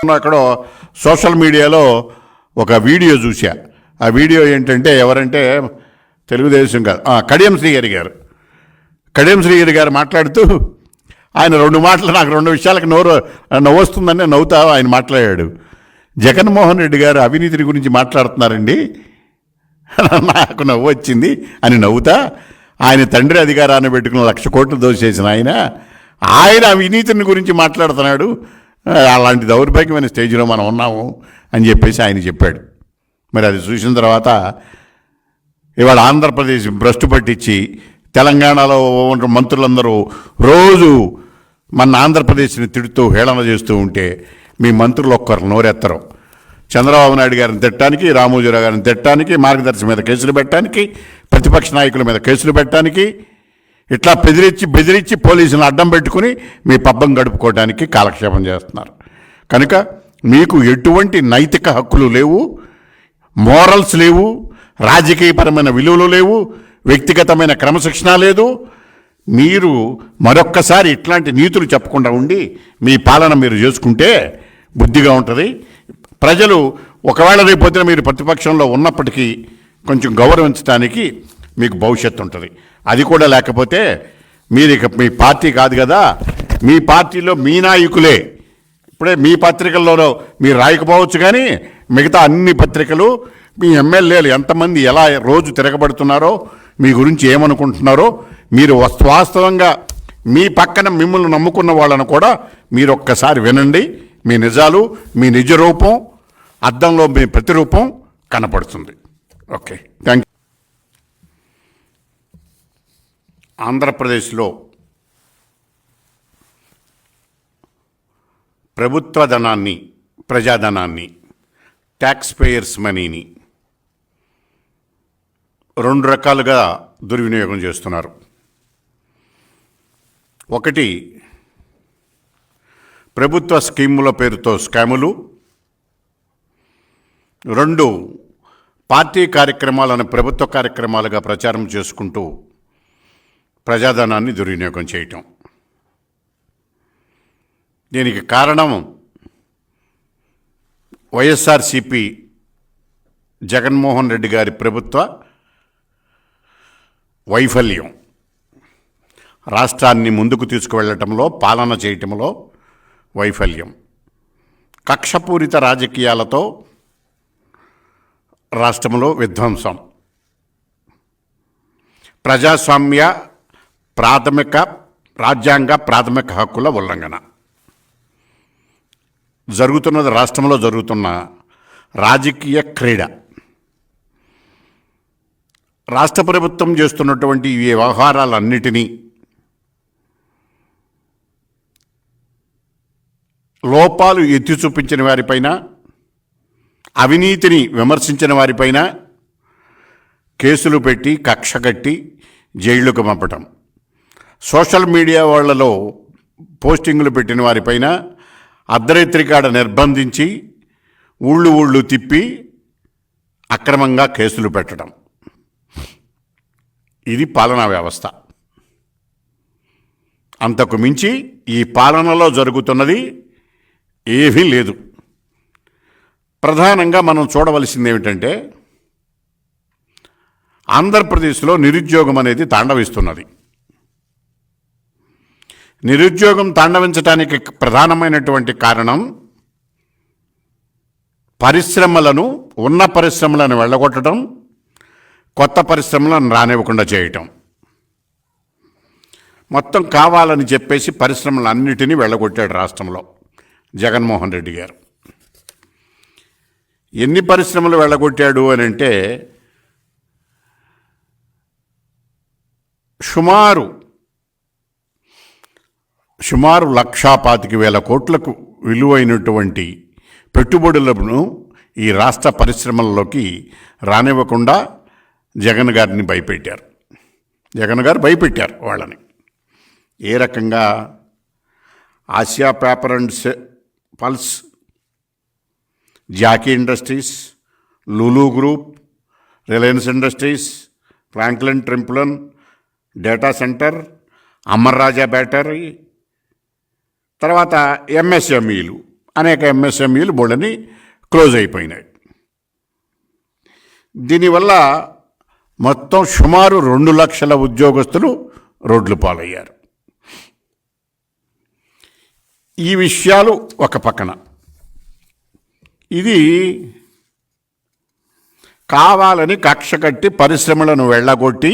అక్కడో సోషల్ మీడియాలో ఒక వీడియో చూసా. ఆ వీడియో ఏంటంటే ఎవరంటే తెలుగుదేశం కాదు, కడియం శ్రీహరి గారు. కడియం శ్రీహరి గారు మాట్లాడుతూ ఆయన రెండు మాటలు నాకు రెండు విషయాలకు నవ్వొస్తుందని నవ్వుతా ఆయన మాట్లాడాడు. జగన్మోహన్ రెడ్డి గారు అవినీతిని గురించి మాట్లాడుతున్నారండి, నాకు నవ్వు వచ్చింది అని నవ్వుతా, ఆయన తండ్రి అధికారాన్ని పెట్టుకుని 1,00,000 కోట్లు దోచేసిన ఆయన అవినీతిని గురించి మాట్లాడుతున్నాడు, అలాంటి దౌర్భాగ్యమైన స్టేజ్లో మనం ఉన్నాము అని చెప్పేసి ఆయన చెప్పాడు. మరి అది చూసిన తర్వాత ఇవాళ ఆంధ్రప్రదేశ్ భ్రష్టు పట్టించి తెలంగాణలో ఉన్న మంత్రులందరూ రోజు మన ఆంధ్రప్రదేశ్ని తిడుతూ హేళన చేస్తూ ఉంటే మీ మంత్రులు ఒక్కరు నోరెత్తరు. చంద్రబాబు నాయుడు గారిని తిట్టడానికి, రామోజీరావు గారిని తిట్టడానికి, మార్గదర్శి మీద కేసులు పెట్టడానికి, ప్రతిపక్ష నాయకుల మీద కేసులు పెట్టడానికి, ఇట్లా బెదిరించి పోలీసులను అడ్డం పెట్టుకుని మీ పబ్బం గడుపుకోవడానికి కాలక్షేపం చేస్తున్నారు. కనుక మీకు ఎటువంటి నైతిక హక్కులు లేవు, మోరల్స్ లేవు, రాజకీయపరమైన విలువలు లేవు, వ్యక్తిగతమైన క్రమశిక్షణ లేదు. మీరు మరొక్కసారి ఇట్లాంటి నీతులు చెప్పకుండా ఉండి మీ పాలన మీరు చేసుకుంటే బుద్ధిగా ఉంటుంది. ప్రజలు ఒకవేళ రేపొద్దున మీరు ప్రతిపక్షంలో ఉన్నప్పటికీ కొంచెం గౌరవించడానికి మీకు భవిష్యత్తు ఉంటుంది. అది కూడా లేకపోతే మీరు ఇక మీ పార్టీ కాదు కదా, మీ పార్టీలో మీ నాయకులే. ఇప్పుడే మీ పత్రికల్లోనో మీరు రాయకపోవచ్చు, కానీ మిగతా అన్ని పత్రికలు మీ ఎమ్మెల్యేలు ఎంతమంది ఎలా రోజు తిరగబడుతున్నారో, మీ గురించి ఏమనుకుంటున్నారో, మీరు వాస్తవంగా మీ పక్కన మిమ్మల్ని నమ్ముకున్న వాళ్ళను కూడా మీరు ఒక్కసారి వినండి. మీ నిజాలు, మీ నిజ రూపం, అద్దంలో మీ ప్రతిరూపం కనపడుతుంది. Okay, thank you. ఆంధ్రప్రదేశ్లో ప్రభుత్వ ధనాన్ని, ప్రజాధనాన్ని, ట్యాక్స్ పేయర్స్ మనీని 2 రకాలుగా దుర్వినియోగం చేస్తున్నారు. ఒకటి, ప్రభుత్వ స్కీముల పేరుతో స్కాములు. 2, పార్టీ కార్యక్రమాలను ప్రభుత్వ కార్యక్రమాలుగా ప్రచారం చేసుకుంటూ ప్రజాధనాన్ని దుర్వినియోగం చేయటం. దీనికి కారణం వైఎస్ఆర్సిపి జగన్మోహన్ రెడ్డి గారి ప్రభుత్వ వైఫల్యం. రాష్ట్రాన్ని ముందుకు తీసుకువెళ్ళటంలో, పాలన చేయటంలో వైఫల్యం. కక్షపూరిత రాజకీయాలతో రాష్ట్రంలో విధ్వంసం. ప్రజాస్వామ్య రాజ్యాంగ ప్రాథమిక హక్కుల ఉల్లంఘన జరుగుతున్నది. రాష్ట్రంలో జరుగుతున్న రాజకీయ క్రీడ. రాష్ట్ర ప్రభుత్వం చేస్తున్నటువంటి ఈ వ్యవహారాలన్నిటినీ లోపాలు ఎత్తి చూపించిన వారిపైన, అవినీతిని విమర్శించిన వారిపైన కేసులు పెట్టి కక్ష కట్టి జైళ్లకు పంపటం, సోషల్ మీడియా వాళ్లలో పోస్టింగులు పెట్టిన వారిపైన అర్ధరాత్రికాడ నిర్బంధించి ఊళ్ళు తిప్పి అక్రమంగా కేసులు పెట్టడం. ఇది పాలనా వ్యవస్థ. అంతకు మించి ఈ పాలనలో జరుగుతున్నది ఏమీ లేదు. ప్రధానంగా మనం చూడవలసింది ఏమిటంటే, ఆంధ్రప్రదేశ్లో నిరుద్యోగం అనేది తాండవిస్తున్నది. నిరుద్యోగం తాండవించడానికి ప్రధానమైనటువంటి కారణం ఉన్న పరిశ్రమలను వెళ్ళగొట్టడం, కొత్త పరిశ్రమలను రానివ్వకుండా చేయటం. మొత్తం కావాలని చెప్పేసి పరిశ్రమలన్నిటినీ వెళ్ళగొట్టాడు రాష్ట్రంలో జగన్మోహన్ రెడ్డి గారు. ఎన్ని పరిశ్రమలు వెళ్ళగొట్టాడు అని అంటే, సుమారు 1,25,000 కోట్లకు విలువైనటువంటి పెట్టుబడులను ఈ రాష్ట్ర పరిశ్రమల్లోకి రానివ్వకుండా జగన్ గారిని భయపెట్టారు. జగన్ గారు భయపెట్టారు వాళ్ళని. ఏ రకంగా? Asia paper and pulps, Jockey industries, Lulu group, Reliance industries, Franklin Templeton data centre, Amar Raja battery, తర్వాత ఎంఎస్ఎంఈలు అనేక ఎంఎస్ఎంఈలు బోళ్ళని క్లోజ్ అయిపోయినాయి. దీనివల్ల మొత్తం సుమారు 2 లక్షల ఉద్యోగస్తులు రోడ్లు పాలయ్యారు. ఈ విషయాలు ఒక పక్కన, ఇది కావాలని కక్ష కట్టి పరిశ్రమలను వెళ్ళగొట్టి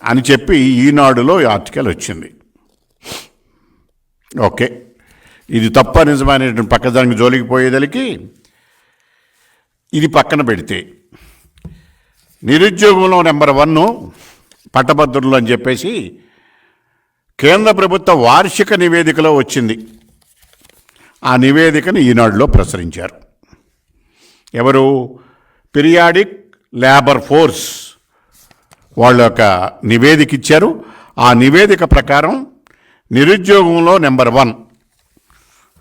అని చెప్పి ఈనాడులో ఆర్టికల్ వచ్చింది. ఓకే, ఇది తప్ప నిజమైనటువంటి పక్కదానికి జోలికి పోయేదలికి ఇది పక్కన పెడితే, నిరుద్యోగంలో నెంబర్ 1 పట్టభద్రులు అని చెప్పేసి కేంద్ర ప్రభుత్వ వార్షిక నివేదికలో వచ్చింది. ఆ నివేదికను ఈనాడులో ప్రచురించారు. ఎవరు? పీరియాడిక్ లేబర్ ఫోర్స్ వాళ్ళ యొక్క నివేదిక ఇచ్చారు. ఆ నివేదిక ప్రకారం నిరుద్యోగంలో నెంబర్ 1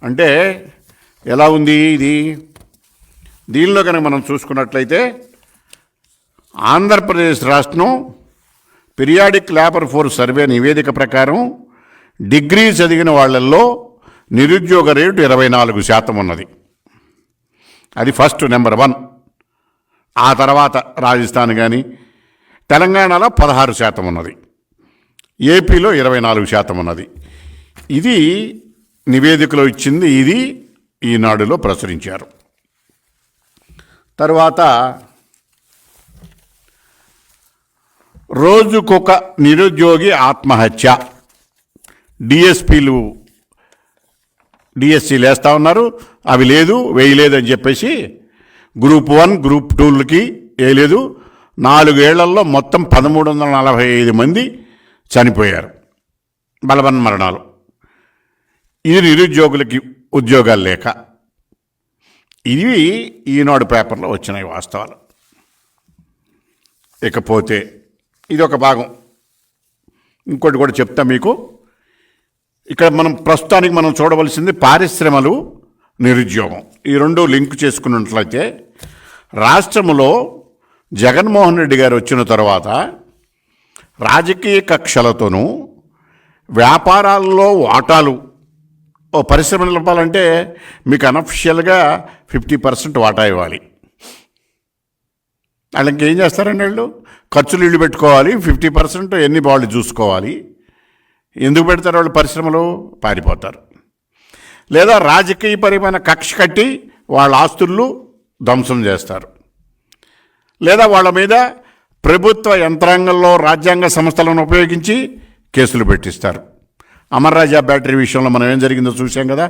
అంటే ఎలా ఉంది ఇది? దీనిలో కనుక మనం చూసుకున్నట్లయితే ఆంధ్రప్రదేశ్ రాష్ట్రం పీరియాడిక్ లేబర్ ఫోర్స్ సర్వే నివేదిక ప్రకారం డిగ్రీ చదివిన వాళ్ళల్లో నిరుద్యోగ రేటు 24% ఉన్నది. అది ఫస్ట్ నెంబర్ 1. ఆ తర్వాత రాజస్థాన్ కానీ తెలంగాణలో 16% ఉన్నది, ఏపీలో 24% ఉన్నది. ఇది నివేదికలో ఇచ్చింది, ఇది ఈనాడులో ప్రచురించారు. తర్వాత రోజుకొక నిరుద్యోగి ఆత్మహత్య, డిఎస్సీలు వేస్తూ ఉన్నారు, అవి లేదు వేయలేదు అని చెప్పేసి గ్రూప్ 1 గ్రూప్ 2లకి వేయలేదు. 4 ఏళ్లలో మొత్తం 1345 మంది చనిపోయారు, బలవన్ మరణాలు. ఇది నిరుద్యోగులకి ఉద్యోగాలు లేక. ఇవి ఈనాడు పేపర్లో వచ్చినాయి వాస్తవాలు. ఇకపోతే ఇది ఒక భాగం. ఇంకోటి కూడా చెప్తా మీకు. ఇక్కడ మనం ప్రస్తుతానికి మనం చూడవలసింది పారిశ్రమలు, నిరుద్యోగం. ఈ రెండు లింక్ చేసుకున్నట్లయితే రాష్ట్రంలో జగన్మోహన్ రెడ్డి గారు వచ్చిన తర్వాత రాజకీయ కక్షలతోనూ వ్యాపారాల్లో వాటాలు, ఓ పరిశ్రమ నిలపాలంటే మీకు అనఫిషియల్గా 50% వాటా ఇవ్వాలి. వాళ్ళు ఇంకేం చేస్తారండి? వాళ్ళు ఖర్చులు ఇళ్ళు పెట్టుకోవాలి, 50% ఎన్ని వాళ్ళు చూసుకోవాలి. ఎందుకు పెడతారు వాళ్ళు? పరిశ్రమలు పారిపోతారు. లేదా రాజకీయపరమైన కక్ష కట్టి వాళ్ళ ఆస్తులు ధ్వంసం చేస్తారు. లేదా వాళ్ళ మీద ప్రభుత్వ యంత్రాంగంలో రాజ్యాంగ సంస్థలను ఉపయోగించి కేసులు పెట్టిస్తారు. అమర్ రాజా బ్యాటరీ విషయంలో మనం ఏం జరిగిందో చూసాం కదా.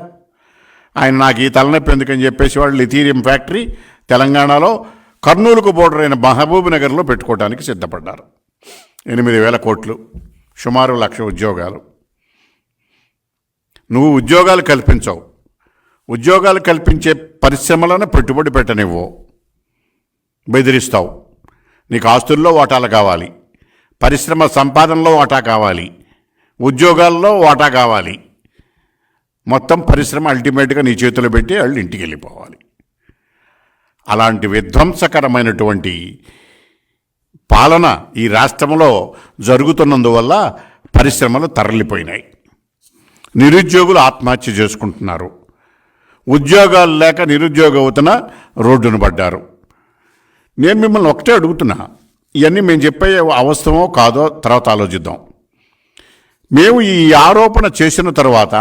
ఆయన నాకు ఈ తలనొప్పి ఎందుకని చెప్పేసి వాళ్ళు లిథీరియం ఫ్యాక్టరీ తెలంగాణలో కర్నూలుకు బోర్డర్ అయిన మహబూబ్ నగర్లో పెట్టుకోవడానికి సిద్ధపడ్డారు. 8,000 కోట్లు, సుమారు 1,00,000 ఉద్యోగాలు. నువ్వు ఉద్యోగాలు కల్పించవు, ఉద్యోగాలు కల్పించే పరిశ్రమలను పెట్టుబడి పెట్టనివ్వు, బెదిరిస్తావు. నీకు ఆస్తుల్లో వాటాలు కావాలి, పరిశ్రమ సంపాదనలో వాటా కావాలి, ఉద్యోగాల్లో వాటా కావాలి. మొత్తం పరిశ్రమ అల్టిమేట్గా నీ చేతిలో పెట్టి వాళ్ళు ఇంటికి వెళ్ళిపోవాలి. అలాంటి విధ్వంసకరమైనటువంటి పాలన ఈ రాష్ట్రంలో జరుగుతున్నందువల్ల పరిశ్రమలు తరలిపోయినాయి. నిరుద్యోగులు ఆత్మహత్య చేసుకుంటున్నారు. ఉద్యోగాలు లేక నిరుద్యోగ యువతన రోడ్డును పడ్డారు. నేను మిమ్మల్ని ఒకటే అడుగుతున్నా, ఇవన్నీ మేము చెప్పే అవసరమో కాదో తర్వాత ఆలోచిద్దాం. మేము ఈ ఆరోపణ చేసిన తర్వాత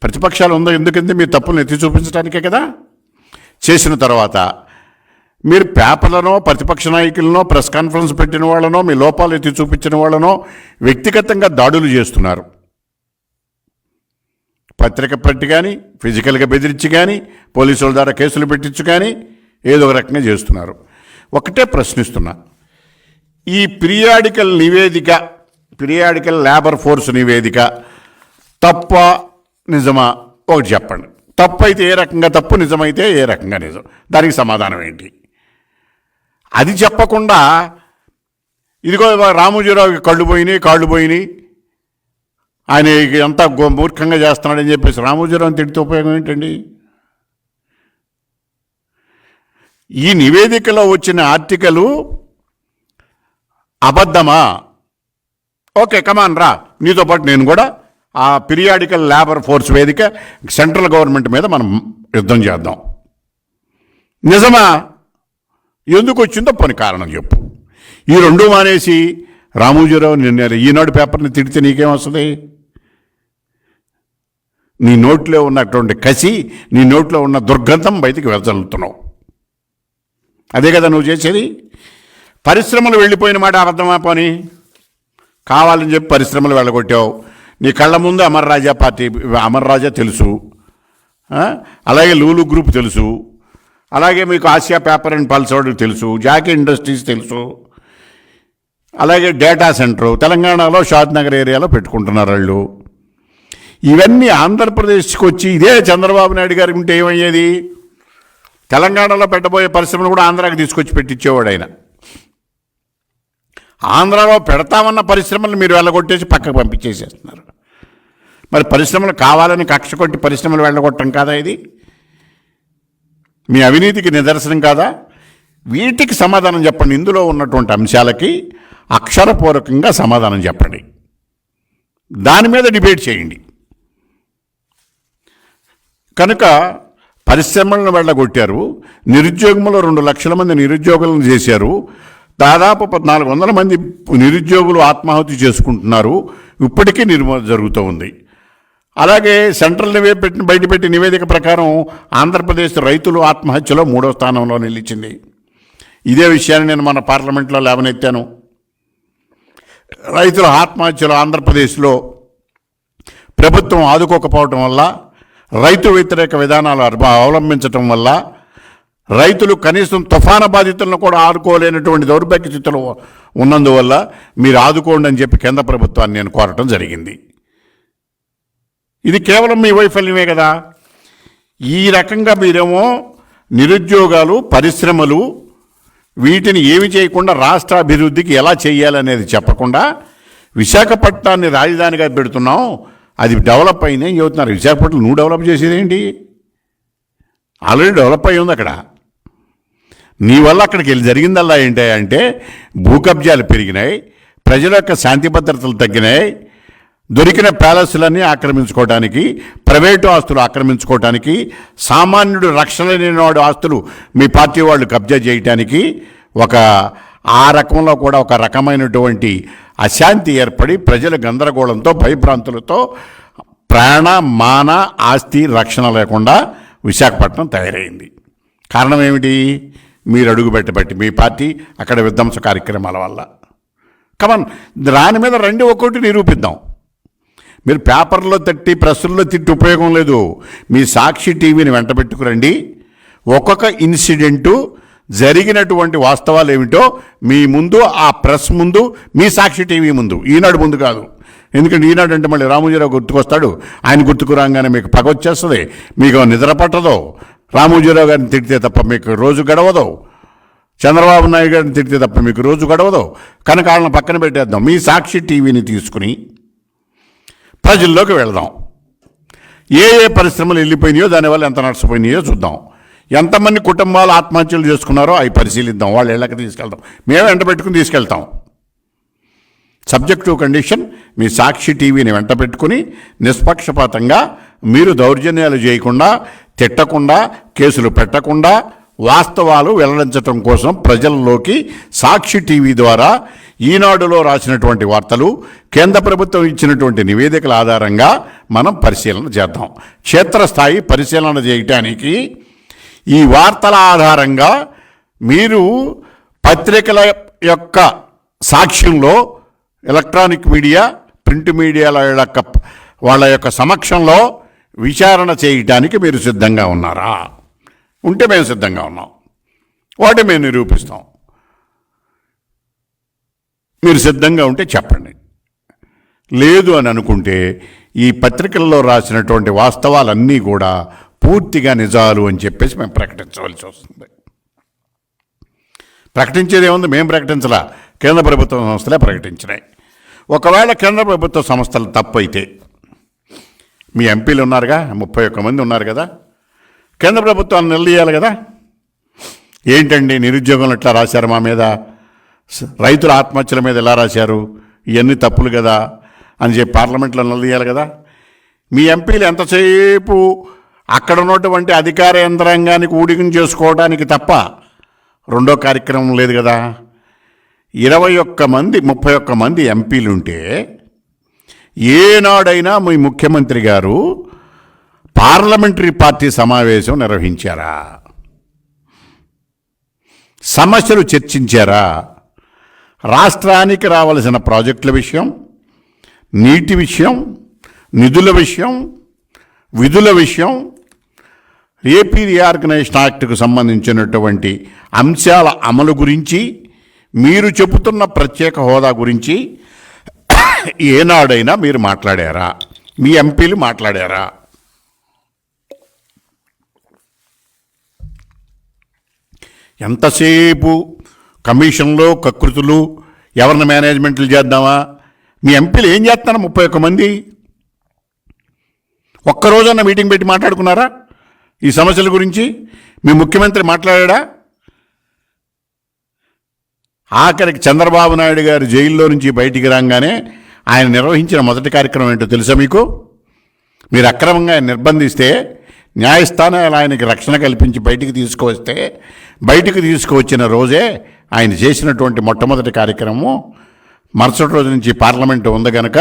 ప్రతిపక్షాలు ఉందో ఎందుకంటే మీ తప్పులను ఎత్తి చూపించడానికే కదా. చేసిన తర్వాత మీరు పేపర్లనో, ప్రతిపక్ష నాయకులనో, ప్రెస్ కాన్ఫరెన్స్ పెట్టిన వాళ్ళనో, మీ లోపాలు ఎత్తి చూపించిన వాళ్ళనో వ్యక్తిగతంగా దాడులు చేస్తున్నారు. పత్రిక పెట్టి కానీ, ఫిజికల్గా బెదిరించి కానీ, పోలీసుల ద్వారా కేసులు పెట్టించు కానీ ఏదో ఒక రకంగా చేస్తున్నారు. ఒకటే ప్రశ్నిస్తున్నా, ఈ పీరియాడికల్ లేబర్ ఫోర్స్ నివేదిక తప్ప నిజమా? ఒకటి చెప్పండి. తప్పు అయితే ఏ రకంగా తప్పు, నిజమైతే ఏ రకంగా నిజం? దానికి సమాధానం ఏంటి? అది చెప్పకుండా ఇదిగో రామోజీరావుకి కాళ్ళు పోయినాయి, ఆయన ఎంత మూర్ఖంగా చేస్తున్నాడని చెప్పేసి రామోజీరావుని తిడితే ఉపయోగం ఏంటండి? ఈ నివేదికలో వచ్చిన ఆర్టికలు అబద్ధమా? ఓకే, కమాన్ రా, నీతో పాటు నేను కూడా ఆ పీరియాడికల్ లేబర్ ఫోర్స్ వేదిక సెంట్రల్ గవర్నమెంట్ మీద మనం యుద్ధం చేద్దాం. నిజమా? ఎందుకు వచ్చిందో పని కారణం చెప్పు. ఈ రెండు మానేసి రామోజీరావు నిన్న ఈనాడు పేపర్ని తిడితే నీకేం వస్తుంది? నీ నోట్లో ఉన్నటువంటి కసి, నీ నోట్లో ఉన్న దుర్గంధం బయటికి వెదజల్లుతున్నావు. అదే కదా నువ్వు చేసేది. పరిశ్రమలు వెళ్ళిపోయిన మాట అబద్ధమా పోని? కావాలని చెప్పి పరిశ్రమలు వెళ్ళగొట్టావు. నీ కళ్ళ ముందు అమర్ రాజా తెలుసు, అలాగే లూలు గ్రూప్ తెలుసు, అలాగే మీకు ఆసియా పేపర్ అండ్ పల్సర్ తెలుసు, జాకీ ఇండస్ట్రీస్ తెలుసు, అలాగే డేటా సెంటరు తెలంగాణలో షాద్ నగర్ ఏరియాలో పెట్టుకుంటున్నారు వాళ్ళు. ఇవన్నీ ఆంధ్రప్రదేశ్కి వచ్చి ఇదే చంద్రబాబు నాయుడు గారికి ఉంటే ఏమయ్యేది? తెలంగాణలో పెట్టబోయే పరిశ్రమలు కూడా ఆంధ్రాకి తీసుకొచ్చి పెట్టించేవాడు ఆయన. ఆంధ్రాలో పెడతామన్న పరిశ్రమలు మీరు వెళ్ళగొట్టేసి పక్కకు పంపించేసేస్తున్నారు. మరి పరిశ్రమలు కావాలని కక్ష కొట్టి పరిశ్రమలు వెళ్ళగొట్టడం కాదా ఇది? మీ అవినీతికి నిదర్శనం కాదా? వీటికి సమాధానం చెప్పండి. ఇందులో ఉన్నటువంటి అంశాలకి అక్షరపూర్వకంగా సమాధానం చెప్పండి. దాని మీద డిబేట్ చేయండి. కనుక పరిశ్రమలను వెళ్ళగొట్టారు, నిరుద్యోగంలో 2 లక్షల మంది నిరుద్యోగులను చేశారు, దాదాపు 1400 మంది నిరుద్యోగులు ఆత్మాహుతి చేసుకుంటున్నారు, ఇప్పటికీ నిర్మూలన జరుగుతూ ఉంది. అలాగే సెంట్రల్ బయటపెట్టిన నివేదిక ప్రకారం ఆంధ్రప్రదేశ్ రైతులు ఆత్మహత్యలో 3వ స్థానంలో నిలిచింది. ఇదే విషయాన్ని నేను మన పార్లమెంట్లో లేవనెత్తాను. రైతుల ఆత్మహత్యలు ఆంధ్రప్రదేశ్లో ప్రభుత్వం ఆదుకోకపోవటం వల్ల, రైతు వ్యతిరేక విధానాలు అవలంబించటం వల్ల, రైతులు కనీసం తుఫాను బాధితులను కూడా ఆదుకోలేనటువంటి దౌర్భాగ్య స్థితిలో ఉన్నందువల్ల మీరు ఆదుకోండి అని చెప్పి కేంద్ర ప్రభుత్వాన్ని నేను కోరటం జరిగింది. ఇది కేవలం మీ వైఫల్యమే కదా. ఈ రకంగా మీరేమో నిరుద్యోగాలు, పరిశ్రమలు వీటిని ఏమి చేయకుండా రాష్ట్ర అభివృద్ధికి ఎలా చేయాలనేది చెప్పకుండా విశాఖపట్నాన్ని రాజధానిగా పెడుతున్నాం, అది డెవలప్ అయింది అని చెబుతున్నారు. విశాఖపట్నం నువ్వు డెవలప్ చేసేదేంటి? ఆల్రెడీ డెవలప్ అయ్యి ఉంది అక్కడ. నీ వల్ల అక్కడికి వెళ్ళి జరిగిందల్లా ఏంటి అంటే భూ కబ్జాలు పెరిగినాయి, ప్రజల యొక్క శాంతి భద్రతలు తగ్గినాయి, దొరికిన ప్యాలెస్లన్నీ ఆక్రమించుకోవడానికి, ప్రైవేటు ఆస్తులు ఆక్రమించుకోవడానికి, సామాన్యుడు రక్షణ లేనివాడు ఆస్తులు మీ పార్టీ వాళ్ళు కబ్జా చేయటానికి ఆ రకంలో కూడా ఒక రకమైనటువంటి అశాంతి ఏర్పడి ప్రజల గందరగోళంతో, భయభ్రాంతులతో ప్రాణ మాన ఆస్తి రక్షణ లేకుండా విశాఖపట్నం తయారైంది. కారణం ఏమిటి? మీరు అడుగు పెట్టబట్టి మీ పార్టీ అక్కడ విధ్వంస కార్యక్రమాల వల్ల. కమన్, దాని మీద రండి, ఒక్కొక్కటి నిరూపిద్దాం. మీరు పేపర్లో తట్టి ప్రెస్సుల్లో తిట్టి ఉపయోగం లేదు. మీ సాక్షి టీవీని వెంట పెట్టుకురండి. ఒక్కొక్క ఇన్సిడెంటు జరిగినటువంటి వాస్తవాలు ఏమిటో మీ ముందు, ఆ ప్రెస్ ముందు, మీ సాక్షి టీవీ ముందు, ఈనాడు ముందు కాదు. ఎందుకంటే ఈనాడు అంటే మళ్ళీ రామోజీరావు గుర్తుకొస్తాడు. ఆయన గుర్తుకు రాగానే మీకు పగ వచ్చేస్తుంది, మీకు నిద్ర పట్టదు. రామోజీరావు గారిని తిడితే తప్ప మీకు రోజు గడవదు, చంద్రబాబు నాయుడు గారిని తిడితే తప్ప మీకు రోజు గడవదు. కనుక వాళ్ళని పక్కన పెట్టేద్దాం. మీ సాక్షి టీవీని తీసుకుని ప్రజల్లోకి వెళదాం. ఏ పరిశ్రమలు వెళ్ళిపోయినాయో, దానివల్ల ఎంత నష్టపోయినాయో చూద్దాం. ఎంతమంది కుటుంబాలు ఆత్మహత్యలు చేసుకున్నారో అవి పరిశీలిద్దాం. వాళ్ళ ఇళ్ళకి తీసుకెళ్తాం, మేము వెంట పెట్టుకుని తీసుకెళ్తాం. సబ్జెక్ట్ టు కండిషన్ మీ సాక్షి టీవీని వెంట పెట్టుకుని నిష్పక్షపాతంగా మీరు దౌర్జన్యాలు చేయకుండా, తిట్టకుండా, కేసులు పెట్టకుండా, వాస్తవాలు వెల్లడించడం కోసం ప్రజల్లోకి సాక్షి టీవీ ద్వారా ఈనాడులో రాసినటువంటి వార్తలు, కేంద్ర ప్రభుత్వం ఇచ్చినటువంటి నివేదికల ఆధారంగా మనం పరిశీలన చేద్దాం. క్షేత్రస్థాయి పరిశీలన చేయటానికి ఈ వార్తల ఆధారంగా మీరు పత్రికల యొక్క సాక్ష్యంలో, ఎలక్ట్రానిక్ మీడియా, ప్రింట్ మీడియాల వాళ్ళ యొక్క సమక్షంలో విచారణ చేయటానికి మీరు సిద్ధంగా ఉన్నారా? ఉంటే మేము సిద్ధంగా ఉన్నాం. వాటి మేము నిరూపిస్తాం. మీరు సిద్ధంగా ఉంటే చెప్పండి. లేదు అని అనుకుంటే ఈ పత్రికల్లో రాసినటువంటి వాస్తవాలన్నీ కూడా పూర్తిగా నిజాలు అని చెప్పేసి మేము ప్రకటించవలసి వస్తుంది. ప్రకటించేది ఏముంది? మేము ప్రకటించలా, కేంద్ర ప్రభుత్వ సంస్థలే ప్రకటించినాయి. ఒకవేళ కేంద్ర ప్రభుత్వ సంస్థలు తప్పు అయితే, మీ ఎంపీలు ఉన్నారుగా, 31 మంది ఉన్నారు కదా, కేంద్ర ప్రభుత్వాన్ని నిలదీయాలి కదా. ఏంటండి నిరుద్యోగంలో ఇట్లా రాశారు మా మీద, రైతుల ఆత్మహత్యల మీద ఎలా రాశారు, ఇవన్నీ తప్పులు కదా అని చెప్పి పార్లమెంట్లో నిలదీయాలి కదా. మీ ఎంపీలు ఎంతసేపు అక్కడ ఉన్నటువంటి అధికార యంత్రాంగానికి ఊడికం చేసుకోవడానికి తప్ప రెండో కార్యక్రమం లేదు కదా. 21 మంది 31 మంది ఎంపీలుంటే ఏనాడైనా మీ ముఖ్యమంత్రి గారు పార్లమెంటరీ పార్టీ సమావేశం నిర్వహించారా? సమస్యలు చర్చించారా? రాష్ట్రానికి రావాల్సిన ప్రాజెక్టుల విషయం, నీటి విషయం, నిధుల విషయం, విధుల విషయం, ఏపీ రీఆర్గనైజేషన్ యాక్ట్కు సంబంధించినటువంటి అంశాల అమలు గురించి, మీరు చెబుతున్న ప్రత్యేక హోదా గురించి ఏనాడైనా మీరు మాట్లాడారా? మీ ఎంపీలు మాట్లాడారా? ఎంతసేపు కమిషన్లో కకృతులు, ఎవరిని మేనేజ్మెంట్లు చేద్దామా? మీ ఎంపీలు ఏం చేస్తున్నారు? 31 మంది ఒక్కరోజన్న మీటింగ్ పెట్టి మాట్లాడుకున్నారా ఈ సమస్యల గురించి? మీ ముఖ్యమంత్రి మాట్లాడా? ఆఖరికి చంద్రబాబు నాయుడు గారు జైల్లో నుంచి బయటికి రాగానే ఆయన నిర్వహించిన మొదటి కార్యక్రమం ఏంటో తెలుసా మీకు? మీరు అక్రమంగా ఆయన నిర్బంధిస్తే న్యాయస్థానాలు ఆయనకి రక్షణ కల్పించి బయటికి తీసుకువచ్చిన రోజే ఆయన చేసినటువంటి మొట్టమొదటి కార్యక్రమం, మరుసటి రోజు నుంచి పార్లమెంటు ఉంది కనుక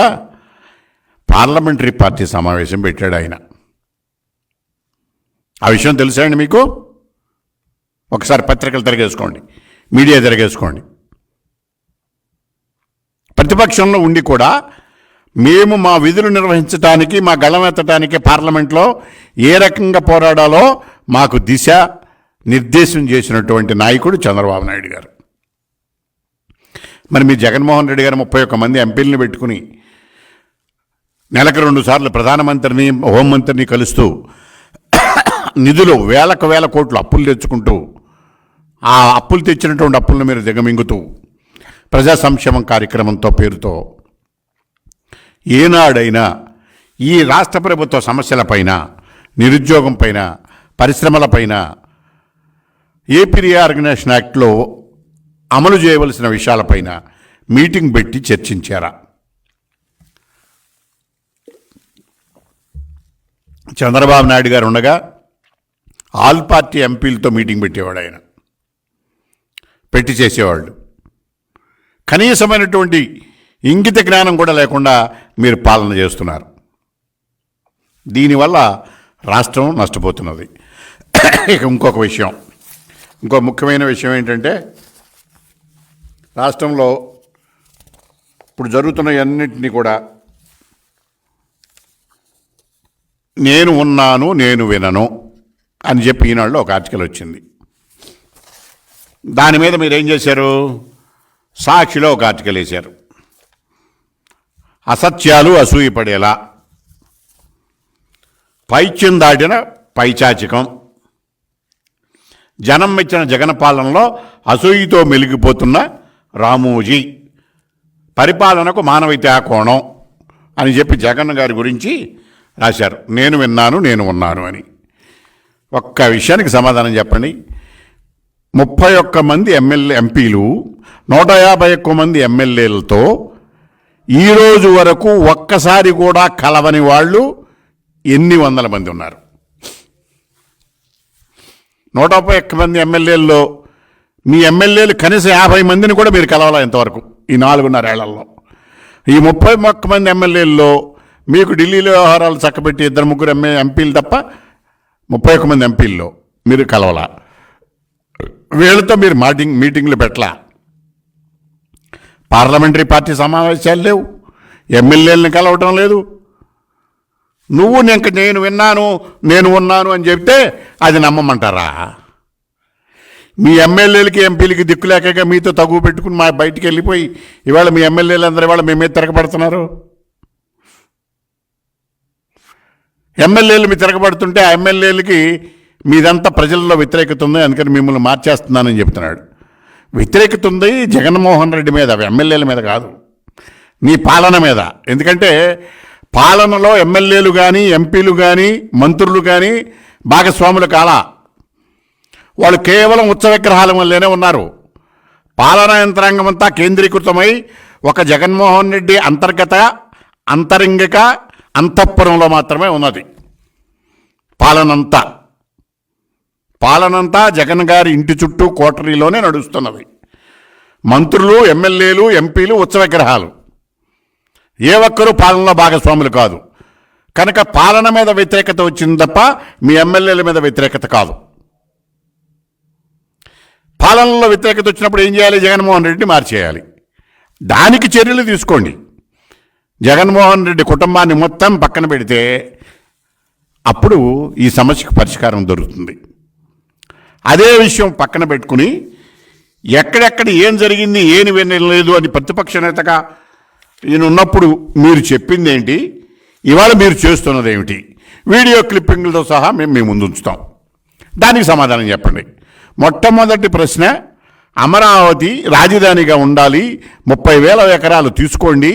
పార్లమెంటరీ పార్టీ సమావేశం పెట్టాడు ఆయన. ఆ విషయం తెలుసా అండి మీకు? ఒకసారి పత్రికలు తిరగేసుకోండి, మీడియా తిరగేసుకోండి. ప్రతిపక్షంలో ఉండి కూడా మేము మా విధులు నిర్వహించడానికి, మా గళమెత్తడానికి పార్లమెంట్లో ఏ రకంగా పోరాడాలో మాకు దిశ నిర్దేశం చేసినటువంటి నాయకుడు చంద్రబాబు నాయుడు గారు. మరి మీ జగన్మోహన్ రెడ్డి గారు 31 మంది ఎంపీలను పెట్టుకుని నెలకు 2 సార్లు ప్రధానమంత్రిని, హోంమంత్రిని కలుస్తూ నిధులు వేల కోట్లు అప్పులు తెచ్చుకుంటూ, ఆ అప్పులు తెచ్చినటువంటి అప్పులను మీరు దిగమింగుతూ ప్రజా సంక్షేమం కార్యక్రమంతో పేరుతో ఏనాడైనా ఈ రాష్ట్ర ప్రభుత్వ సమస్యలపైన, నిరుద్యోగం పైన, పరిశ్రమలపైన, ఏపీ రీఆర్గనైజేషన్ యాక్ట్లో అమలు చేయవలసిన విషయాలపైన మీటింగ్ పెట్టి చర్చించారా? చంద్రబాబు నాయుడు గారు ఉండగా ఆల్ పార్టీ ఎంపీలతో మీటింగ్ పెట్టేవాడు ఆయన, పెట్టి చేసేవాళ్ళు. కనీసమైనటువంటి ఇంగిత జ్ఞానం కూడా లేకుండా మీరు పాలన చేస్తున్నారు. దీనివల్ల రాష్ట్రం నష్టపోతున్నది. ఇక ఇంకో ముఖ్యమైన విషయం ఏంటంటే, రాష్ట్రంలో ఇప్పుడు జరుగుతున్నవన్నింటినీ కూడా నేను ఉన్నాను, నేను వినను అని చెప్పి ఈనాడులో ఒక ఆర్టికల్ వచ్చింది. దాని మీద మీరు ఏం చేశారు? సాక్షిలో ఒక ఆర్టికల్ వేశారు. అసత్యాలు అసూయపడేలా, పైచ్యం దాటిన పైచాచికం, జనం మెచ్చిన జగన్ పాలనలో అసూయతో మెలిగిపోతున్న రామోజీ, పరిపాలనకు మానవీయతా కోణం అని చెప్పి జగన్ గారి గురించి రాశారు. నేను విన్నాను, నేను ఉన్నాను అని. ఒక్క విషయానికి సమాధానం చెప్పండి. 31 మంది ఎంపీలు, 151 మంది ఎమ్మెల్యేలతో ఈరోజు వరకు ఒక్కసారి కూడా కలవని వాళ్ళు ఎన్ని వందల మంది ఉన్నారు? 151 మంది ఎమ్మెల్యేల్లో మీ ఎమ్మెల్యేలు కనీసం 50 మందిని కూడా మీరు కలవాలా ఇంతవరకు ఈ 4.5 ఏళ్లలో? ఈ 31 మంది ఎమ్మెల్యేల్లో మీకు ఢిల్లీలో వ్యవహారాలు చక్కబెట్టి 2-3 ఎంపీలు తప్ప 31 మంది ఎంపీల్లో మీరు కలవలా. వీళ్ళతో మీరు మీటింగ్లు పెట్టలా. పార్లమెంటరీ పార్టీ సమావేశాలు లేవు, ఎమ్మెల్యేలను కలవటం లేదు. నువ్వు నేను విన్నాను, నేను ఉన్నాను అని చెప్తే అది నమ్మమంటారా? మీ ఎమ్మెల్యేలకి ఎంపీలకి దిక్కులేక మీతో తగువ పెట్టుకుని మా బయటికి వెళ్ళిపోయి ఇవాళ మీ ఎమ్మెల్యేలు అందరూ ఇవాళ మీ మీద తిరగబడుతున్నారు. ఎమ్మెల్యేలు మీ తిరగబడుతుంటే ఆ ఎమ్మెల్యేలకి మీదంతా ప్రజల్లో వ్యతిరేకత ఉంది, అందుకని మిమ్మల్ని మార్చేస్తున్నానని చెప్తున్నాడు. వ్యతిరేకత ఉంది జగన్మోహన్ రెడ్డి మీద, ఎమ్మెల్యేల మీద కాదు, నీ పాలన మీద. ఎందుకంటే పాలనలో ఎమ్మెల్యేలు కానీ, ఎంపీలు కానీ, మంత్రులు కానీ భాగస్వాములు కాలా. వాళ్ళు కేవలం ఉత్సవ విగ్రహాల వల్లనే ఉన్నారు. పాలనా యంత్రాంగం అంతా కేంద్రీకృతమై ఒక జగన్మోహన్ రెడ్డి అంతర్గత, అంతరంగిక, అంతఃపురంలో మాత్రమే ఉన్నది. పాలనంతా జగన్ గారి ఇంటి చుట్టూ కోటరీలోనే నడుస్తున్నది. మంత్రులు, ఎమ్మెల్యేలు, ఎంపీలు ఉత్సవ విగ్రహాలు. ఏ ఒక్కరూ పాలనలో భాగస్వాములు కాదు. కనుక పాలన మీద వ్యతిరేకత వచ్చింది తప్ప మీ ఎమ్మెల్యేల మీద వ్యతిరేకత కాదు. పాలనలో వ్యతిరేకత వచ్చినప్పుడు ఏం చేయాలి? జగన్మోహన్ రెడ్డిని మార్చేయాలి. దానికి చర్యలు తీసుకోండి. జగన్మోహన్ రెడ్డి కుటుంబాన్ని మొత్తం పక్కన పెడితే అప్పుడు ఈ సమస్యకు పరిష్కారం దొరుకుతుంది. అదే విషయం పక్కన పెట్టుకుని ఎక్కడెక్కడ ఏం జరిగింది, ఏమి వినలేదు అని ప్రతిపక్ష నేతగా ఈయన ఉన్నప్పుడు మీరు చెప్పింది ఏంటి, ఇవాళ మీరు చేస్తున్నది ఏమిటి, వీడియో క్లిప్పింగ్లతో సహా మేము మీ ముందు ఉంచుతాం. దానికి సమాధానం చెప్పండి. మొట్టమొదటి ప్రశ్న, అమరావతి రాజధానిగా ఉండాలి, 30,000 ఎకరాలు తీసుకోండి,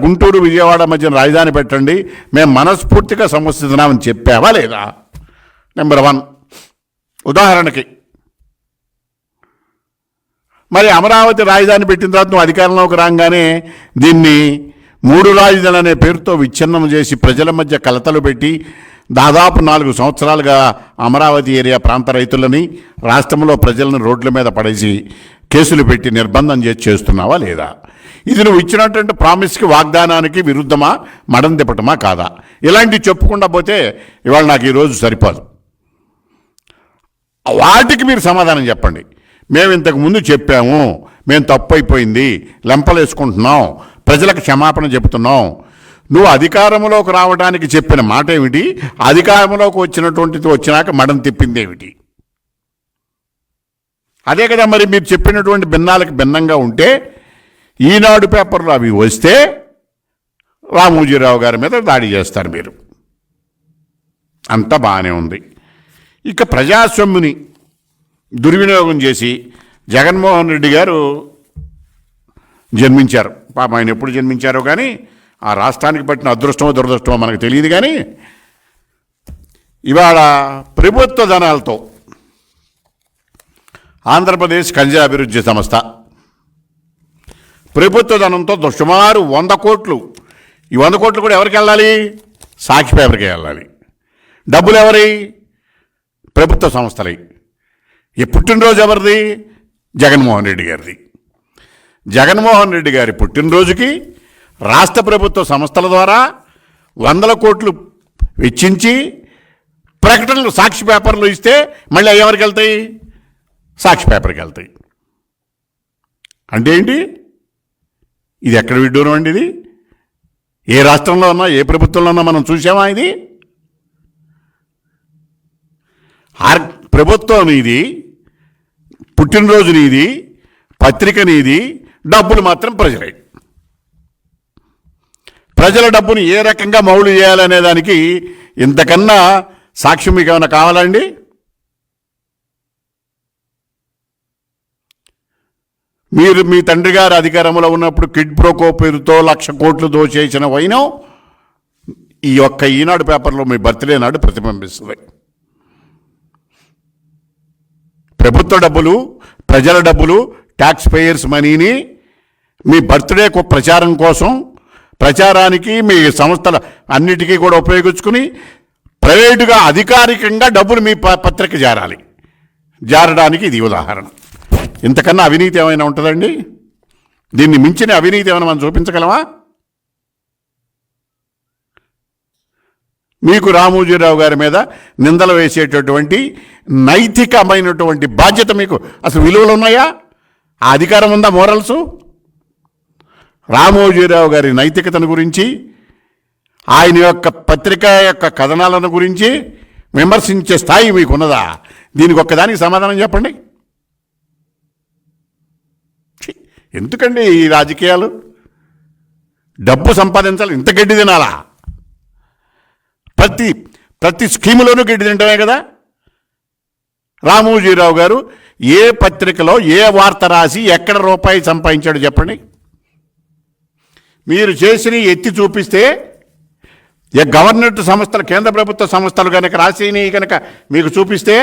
గుంటూరు విజయవాడ మధ్యన రాజధాని పెట్టండి, మేము మనస్ఫూర్తిగా సమర్థిస్తున్నామని చెప్పావా లేదా? నెంబర్ 1. ఉదాహరణకి మరి అమరావతి రాజధాని పెట్టిన తర్వాత నువ్వు అధికారంలోకి రాగానే దీన్ని 3 రాజధానులు అనే పేరుతో విచ్ఛిన్నం చేసి ప్రజల మధ్య కలతలు పెట్టి దాదాపు 4 సంవత్సరాలుగా అమరావతి ఏరియా ప్రాంత రైతులని, రాష్ట్రంలో ప్రజలను రోడ్ల మీద పడేసి కేసులు పెట్టి నిర్బంధం చేస్తున్నావా లేదా? ఇది నువ్వు ఇచ్చినటువంటి ప్రామిస్కి, వాగ్దానానికి విరుద్ధమా, మడం తిప్పటమా కాదా? ఇలాంటివి చెప్పుకుండా పోతే ఇవాళ నాకు ఈరోజు సరిపోదు. వాటికి మీరు సమాధానం చెప్పండి. మేము ఇంతకు ముందు చెప్పాము, మేము తప్పు అయిపోయింది, లెంపలేసుకుంటున్నాం, ప్రజలకు క్షమాపణ చెబుతున్నాం. నువ్వు అధికారంలోకి రావడానికి చెప్పిన మాట ఏమిటి? అధికారంలోకి వచ్చినాక మడం తిప్పింది ఏమిటి? అదే కదా మరి మీరు చెప్పినటువంటి భిన్నాలకు భిన్నంగా ఉంటే ఈనాడు పేపర్లో అవి వస్తే రామోజీరావు గారి మీద దాడి చేస్తారు మీరు. అంతా బాగానే ఉంది. ఇక ప్రజాస్వామ్యుని దుర్వినియోగం చేసి జగన్మోహన్ రెడ్డి గారు జన్మించారు. పాప ఆయన ఎప్పుడు జన్మించారో కానీ ఆ రాష్ట్రానికి పట్టిన అదృష్టమో దురదృష్టమో మనకు తెలియదు. కానీ ఇవాళ ప్రభుత్వ ధనాలతో ఆంధ్రప్రదేశ్ ఖనిజ అభివృద్ధి సంస్థ ప్రభుత్వ ధనంతో సుమారు 100 కోట్లు. ఈ 100 కోట్లు కూడా ఎవరికి వెళ్ళాలి? సాక్షి పేపర్కి వెళ్ళాలి. డబ్బులు ఎవరి? ప్రభుత్వ సంస్థలై. ఈ పుట్టినరోజు ఎవరిది? జగన్మోహన్ రెడ్డి గారిది. జగన్మోహన్ రెడ్డి గారి పుట్టినరోజుకి రాష్ట్ర ప్రభుత్వ సంస్థల ద్వారా 100 కోట్లు వెచ్చించి ప్రకటనలు సాక్షి పేపర్లు ఇస్తే మళ్ళీ ఎవరికి వెళ్తాయి? సాక్షి పేపర్కి వెళ్తాయి. అంటే ఏంటి? ఇది ఎక్కడ విడ్డూరం అండి? ఇది ఏ రాష్ట్రంలో ఉన్నా, ఏ ప్రభుత్వంలో ఉన్నా మనం చూసామా? ఇది ప్రభుత్వం నీది, పుట్టినరోజు నీది, పత్రిక నీది, డబ్బులు మాత్రం ప్రజలే. ప్రజల డబ్బుని ఏ రకంగా మౌలు చేయాలనే దానికి ఇంతకన్నా సాక్ష్యం మీకు ఏమైనా కావాలండి? మీరు మీ తండ్రి గారు అధికారంలో ఉన్నప్పుడు కిడ్ బ్రోకో పేరుతో 1,00,000 కోట్లు దోచేసిన వైనం ఈ ఒక్క ఈనాడు పేపర్లో మీ బర్త్డే నాడు ప్రతిబింబిస్తుంది. ప్రభుత్వ డబ్బులు, ప్రజల డబ్బులు, ట్యాక్స్ పేయర్స్ మనీని మీ బర్త్డే ప్రచారం కోసం, ప్రచారానికి మీ సంస్థల అన్నిటికీ కూడా ఉపయోగించుకుని ప్రైవేటుగా అధికారికంగా డబ్బులు మీ పత్రిక జారడానికి ఇది ఉదాహరణ. ఇంతకన్నా అవినీతి ఏమైనా ఉంటుందండి? దీన్ని మించిన అవినీతి ఏమైనా మనం చూపించగలమా? మీకు రామోజీరావు గారి మీద నిందలు వేసేటటువంటి నైతికమైనటువంటి బాధ్యత మీకు అసలు విలువలు ఉన్నాయా? ఆ అధికారం ఉందా? మోరల్స్? రామోజీరావు గారి నైతికతను గురించి, ఆయన యొక్క పత్రిక యొక్క కథనాలను గురించి విమర్శించే స్థాయి మీకున్నదా? దీనికి ఒక్కదానికి సమాధానం చెప్పండి. ఎందుకండి ఈ రాజకీయాలు? డబ్బు సంపాదించాలి, ఇంత గడ్డి తినాలా? ప్రతి స్కీములోనూ గడ్డి తింటమే కదా. రామోజీరావు గారు ఏ పత్రికలో ఏ వార్త రాసి ఎక్కడ రూపాయి సంపాదించాడు చెప్పండి. మీరు చేసిన ఎత్తి చూపిస్తే గవర్నమెంట్ సంస్థలు, కేంద్ర ప్రభుత్వ సంస్థలు కనుక రాసినవి కనుక మీకు చూపిస్తే,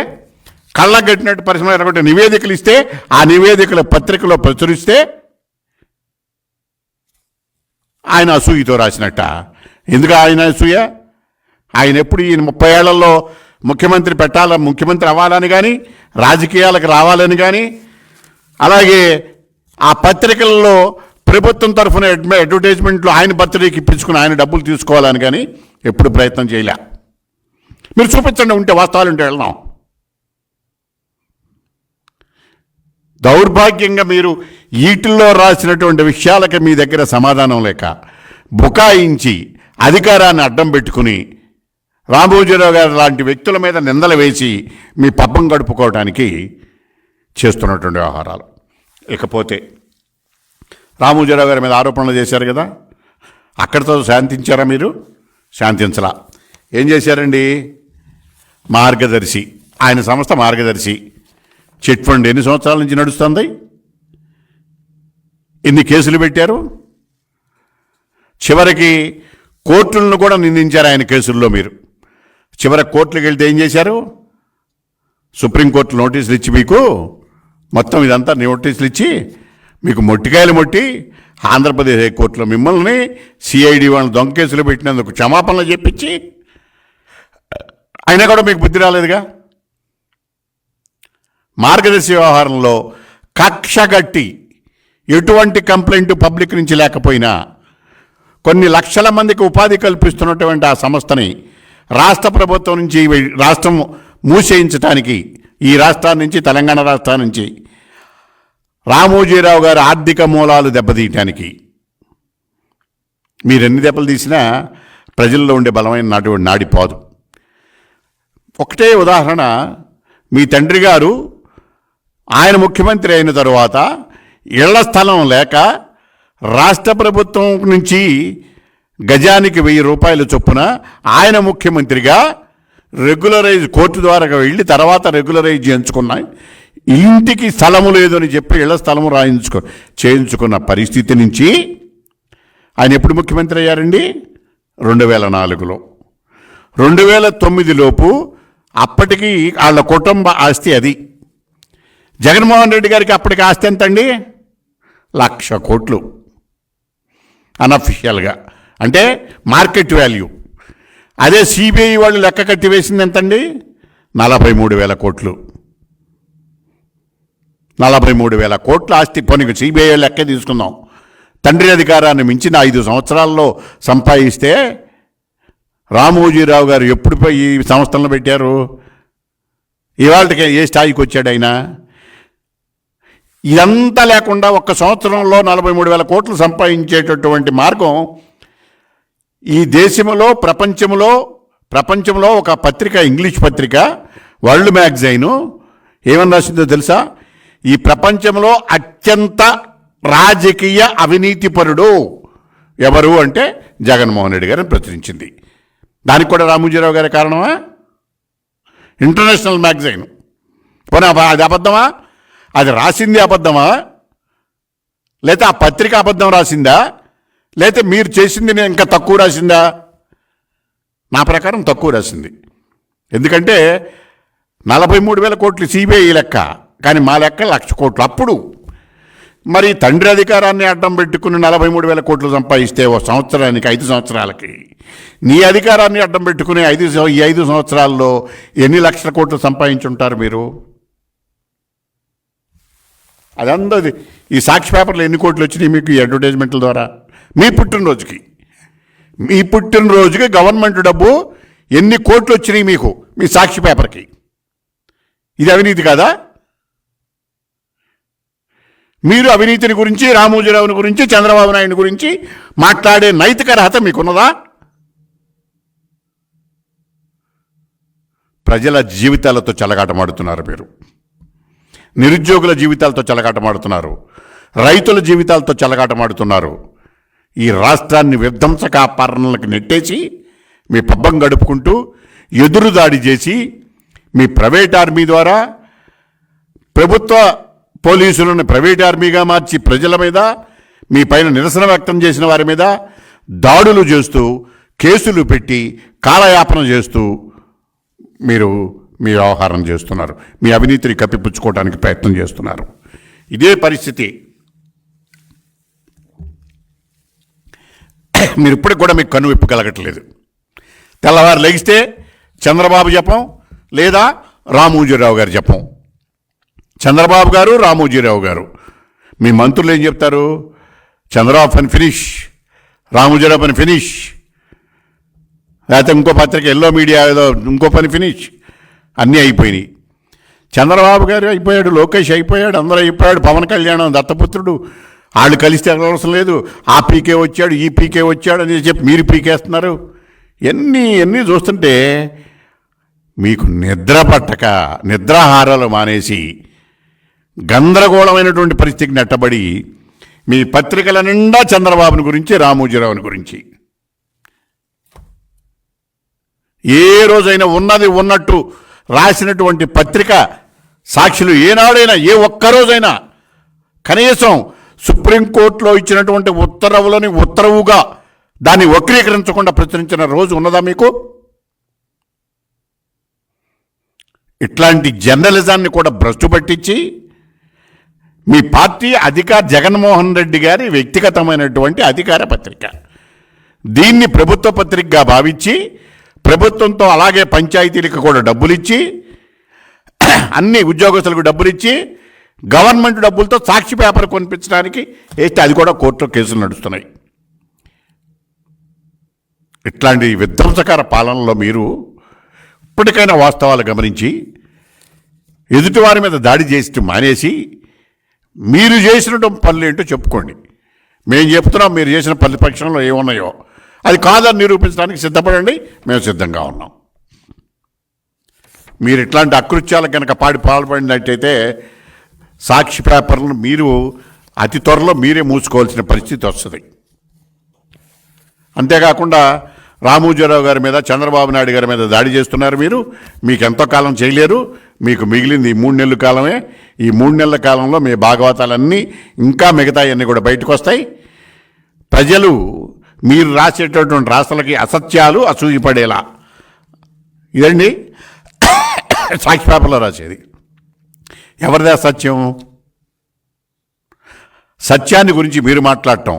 కళ్ళగట్టినట్టు పరిశ్రమ నివేదికలు ఇస్తే, ఆ నివేదికల పత్రికలో ప్రచురిస్తే ఆయన అసూయతో రాసినట్ట. ఎందుకు ఆయన అసూయ? ఆయన ఎప్పుడు ఈయన 30 ఏళ్లలో ముఖ్యమంత్రి అవ్వాలని కానీ, రాజకీయాలకు రావాలని కానీ, అలాగే ఆ పత్రికల్లో ప్రభుత్వం తరఫున అడ్వర్టైజ్మెంట్లు ఆయన బర్త్డేకి ఇప్పించుకుని ఆయన డబ్బులు తీసుకోవాలని కానీ ఎప్పుడు ప్రయత్నం చేయలే. మీరు చూపించండి, ఉంటే వాస్తవాలు ఉంటే వెళ్దాం. దౌర్భాగ్యంగా మీరు ఈటిల్లో రాసినటువంటి విషయాలకి మీ దగ్గర సమాధానం లేక బుకాయించి అధికారాన్ని అడ్డం పెట్టుకుని రామోజీరావు గారు లాంటి వ్యక్తుల మీద నిందలు వేసి మీ పబ్బం గడుపుకోవడానికి చేస్తున్నటువంటి వ్యవహారాలు. ఇకపోతే రామోజీరావు గారి మీద ఆరోపణలు చేశారు కదా, అక్కడితో శాంతించారా మీరు? శాంతించలా. ఏం చేశారండి? మార్గదర్శి, ఆయన సంస్థ మార్గదర్శి చిట్ ఫండ్ ఎన్ని సంవత్సరాల నుంచి నడుస్తుంది? ఎన్ని కేసులు పెట్టారు? చివరికి కోర్టులను కూడా నిందించారు ఆయన కేసుల్లో. మీరు చివరికి కోర్టులకు వెళ్తే ఏం చేశారు? సుప్రీంకోర్టు నోటీసులు ఇచ్చి మీకు మొత్తం ఇదంతా నోటీసులు ఇచ్చి మీకు మొట్టికాయలు మొట్టి ఆంధ్రప్రదేశ్ హైకోర్టులో మిమ్మల్ని సిఐడి వాళ్ళని దొంగ కేసులు పెట్టినందుకు క్షమాపణలు చెప్పించి, అయినా కూడా మీకు బుద్ధి రాలేదుగా. మార్గదర్శి వ్యవహారంలో కక్షగట్టి ఎటువంటి కంప్లైంట్ పబ్లిక్ నుంచి లేకపోయినా కొన్ని లక్షల మందికి ఉపాధి కల్పిస్తున్నటువంటి ఆ సంస్థని రాష్ట్ర ప్రభుత్వం నుంచి రాష్ట్రం మూసేయించడానికి, ఈ రాష్ట్రాన్ని నుంచి తెలంగాణ రాష్ట్రం నుంచి రామోజీరావు గారి ఆర్థిక మూలాలు దెబ్బతీయటానికి మీరెన్ని దెబ్బలు తీసినా ప్రజల్లో ఉండే బలమైన నాడిపోదు. ఒకటే ఉదాహరణ, మీ తండ్రి గారు ఆయన ముఖ్యమంత్రి అయిన తరువాత ఇళ్ల స్థలం లేక రాష్ట్ర ప్రభుత్వం నుంచి గజానికి 1000 రూపాయల చొప్పున ఆయన ముఖ్యమంత్రిగా రెగ్యులరైజ్ కోర్టు ద్వారా వెళ్ళి తర్వాత రెగ్యులరైజ్ చేయించుకున్నాయి. ఇంటికి స్థలము లేదు అని చెప్పి ఇళ్ల స్థలము చేయించుకున్న పరిస్థితి నుంచి ఆయన ఎప్పుడు ముఖ్యమంత్రి అయ్యారండి? 2004లో. 2009 లోపు అప్పటికి వాళ్ళ కుటుంబ ఆస్తి అది. జగన్మోహన్ రెడ్డి గారికి అప్పటికి ఆస్తి ఎంతండి? 1,00,000 కోట్లు అన్అఫిషియల్గా, అంటే మార్కెట్ వాల్యూ. అదే సిబిఐ వాళ్ళు లెక్క కట్టి వేసింది ఎంతండి? 43,000 కోట్లు. 43,000 కోట్ల ఆస్తి. పోనీ సిబిఐ లెక్కే తీసుకుందాం. తండ్రి అధికారాన్ని మించిన 5 సంవత్సరాల్లో సంపాదిస్తే రామోజీరావు గారు ఎప్పుడు ఈ సంస్థలను పెట్టారు? ఇవాళకి ఏ స్థాయికి వచ్చాడు ఆయన? ఇదంతా లేకుండా ఒక్క సంవత్సరంలో 43,000 కోట్లు సంపాదించేటటువంటి మార్గం ఈ దేశంలో ప్రపంచంలో ఒక పత్రిక, ఇంగ్లీష్ పత్రిక వరల్డ్ మ్యాగజైను ఏమని రాసిందో తెలుసా? ఈ ప్రపంచంలో అత్యంత రాజకీయ అవినీతిపరుడు ఎవరు అంటే జగన్మోహన్ రెడ్డి గారిని ప్రచురించింది. దానికి కూడా రామోజీరావు గారి కారణమా? International magazine. పోనీ అది అబద్ధమా? అది రాసింది అబద్ధమా? లేకపోతే ఆ పత్రిక అబద్ధం రాసిందా? లేకపోతే మీరు చేసింది ఇంకా తక్కువ రాసిందా? నా ప్రకారం తక్కువ రాసింది. ఎందుకంటే 43,000 కోట్లు సిబిఐ లెక్క, కానీ మా లెక్క 1,00,000 కోట్లు. అప్పుడు మరి తండ్రి అధికారాన్ని అడ్డం పెట్టుకుని 43,000 కోట్లు సంపాదిస్తే ఓ సంవత్సరానికి 5 సంవత్సరాలకి నీ అధికారాన్ని అడ్డం పెట్టుకుని ఈ 5 సంవత్సరాల్లో ఎన్ని లక్షల కోట్లు సంపాదించుంటారు మీరు? అదంతా ఈ సాక్షి పేపర్లో ఎన్ని కోట్లు వచ్చినాయి మీకు ఈ అడ్వర్టైజ్మెంట్ల ద్వారా? మీ పుట్టినరోజుకి గవర్నమెంట్ డబ్బు ఎన్ని కోట్లు వచ్చినాయి మీకు మీ సాక్షి పేపర్కి? ఇది అవినీతి కాదా? మీరు అవినీతిని గురించి, రామోజీరావుని గురించి, చంద్రబాబు నాయుడు గురించి మాట్లాడే నైతిక అర్హత మీకున్నదా? ప్రజల జీవితాలతో చెలగాటమాడుతున్నారు మీరు. నిరుద్యోగుల జీవితాలతో చెలగాటమాడుతున్నారు. రైతుల జీవితాలతో చెలగాటమాడుతున్నారు. ఈ రాష్ట్రాన్ని విధ్వంసకాపారణలకు నెట్టేసి మీ పబ్బం గడుపుకుంటూ ఎదురుదాడి చేసి మీ ప్రైవేట్ ఆర్మీ ద్వారా ప్రభుత్వ పోలీసులను ప్రైవేట్ ఆర్మీగా మార్చి ప్రజల మీద, మీ పైన నిరసన వ్యక్తం చేసిన వారి మీద దాడులు చేస్తూ, కేసులు పెట్టి, కాలయాపన చేస్తూ మీరు మీ వ్యవహారం చేస్తున్నారు. మీ అవినీతిని కప్పిపుచ్చుకోవడానికి ప్రయత్నం చేస్తున్నారు. ఇదే పరిస్థితి మీరు ఇప్పటికి కూడా మీకు కన్ను విప్పు కలగట్లేదు. తెల్లవారు లెగిస్తే చంద్రబాబు జపం లేదా రామోజీరావు గారు జపం. చంద్రబాబు గారు, రామోజీరావు గారు. మీ మంత్రులు ఏం చెప్తారు? చంద్రబాబు పని ఫినిష్, రామోజీరావు పని ఫినిష్, లేకపోతే ఇంకో పత్రిక ఎల్లో మీడియా ఏదో ఇంకో పని ఫినిష్. అన్నీ అయిపోయినాయి. చంద్రబాబు గారు అయిపోయాడు, లోకేష్ అయిపోయాడు, అందరూ అయిపోయాడు, పవన్ కళ్యాణ్ దత్తపుత్రుడు, వాళ్ళు కలిస్తే అవసరం లేదు, ఆ పీకే వచ్చాడు, ఈ పీకే వచ్చాడు అని చెప్పి మీరు పీకేస్తున్నారు. ఎన్ని చూస్తుంటే మీకు నిద్ర పట్టక నిద్రాహారాలు మానేసి గందరగోళమైనటువంటి పరిస్థితికి నెట్టబడి మీ పత్రికల నిండా చంద్రబాబుని గురించి, రామోజీరావుని గురించి. ఏ రోజైనా ఉన్నది ఉన్నట్టు రాసినటువంటి పత్రిక సాక్షులు ఏనాడైనా, ఏ ఒక్కరోజైనా కనీసం సుప్రీంకోర్టులో ఇచ్చినటువంటి ఉత్తర్వులని ఉత్తర్వుగా దాన్ని వక్రీకరించకుండా ప్రచురించిన రోజు ఉన్నదా మీకు? ఇట్లాంటి జర్నలిజాన్ని కూడా భ్రష్టు పట్టించి మీ పార్టీ జగన్మోహన్ రెడ్డి గారి వ్యక్తిగతమైనటువంటి అధికార పత్రిక, దీన్ని ప్రభుత్వ పత్రికగా భావించి ప్రభుత్వంతో అలాగే పంచాయతీలకు కూడా డబ్బులిచ్చి, అన్ని ఉద్యోగస్తులకు డబ్బులిచ్చి, గవర్నమెంట్ డబ్బులతో సాక్షి పేపర్ కొనిపించడానికి వేస్తే అది కూడా కోర్టులో కేసులు నడుస్తున్నాయి. ఇట్లాంటి విధ్వంసకర పాలనలో మీరు ఇప్పటికైనా వాస్తవాలు గమనించి ఎదుటివారి మీద దాడి చేసి మానేసి మీరు చేసినటువంటి పనులు ఏంటో చెప్పుకోండి. మేము చెప్తున్నాం మీరు చేసిన ప్రతిపక్షంలో ఏమున్నాయో అది కాదని నిరూపించడానికి సిద్ధపడండి, మేము సిద్ధంగా ఉన్నాం. మీరు ఇట్లాంటి అకృత్యాలకు కనుక పాల్పడినట్టయితే సాక్షి పేపర్లను మీరు అతి త్వరలో మీరే మూసుకోవాల్సిన పరిస్థితి వస్తుంది. అంతేకాకుండా రామోజీరావు గారి మీద, చంద్రబాబు నాయుడు గారి మీద దాడి చేస్తున్నారు మీరు. మీకు ఎంతో కాలం చేయలేరు, మీకు మిగిలింది ఈ 3 నెలల కాలమే. ఈ 3 నెలల కాలంలో మీ భాగవతాలన్నీ ఇంకా మిగతాయన్నీ కూడా బయటకు వస్తాయి. ప్రజలు మీరు రాసేటటువంటి రాష్ట్రాలకి అసత్యాలు అసూయపడేలా ఇదండి సాక్షి పేపర్లో రాసేది. ఎవరిదే సత్యం? సత్యాన్ని గురించి మీరు మాట్లాడటం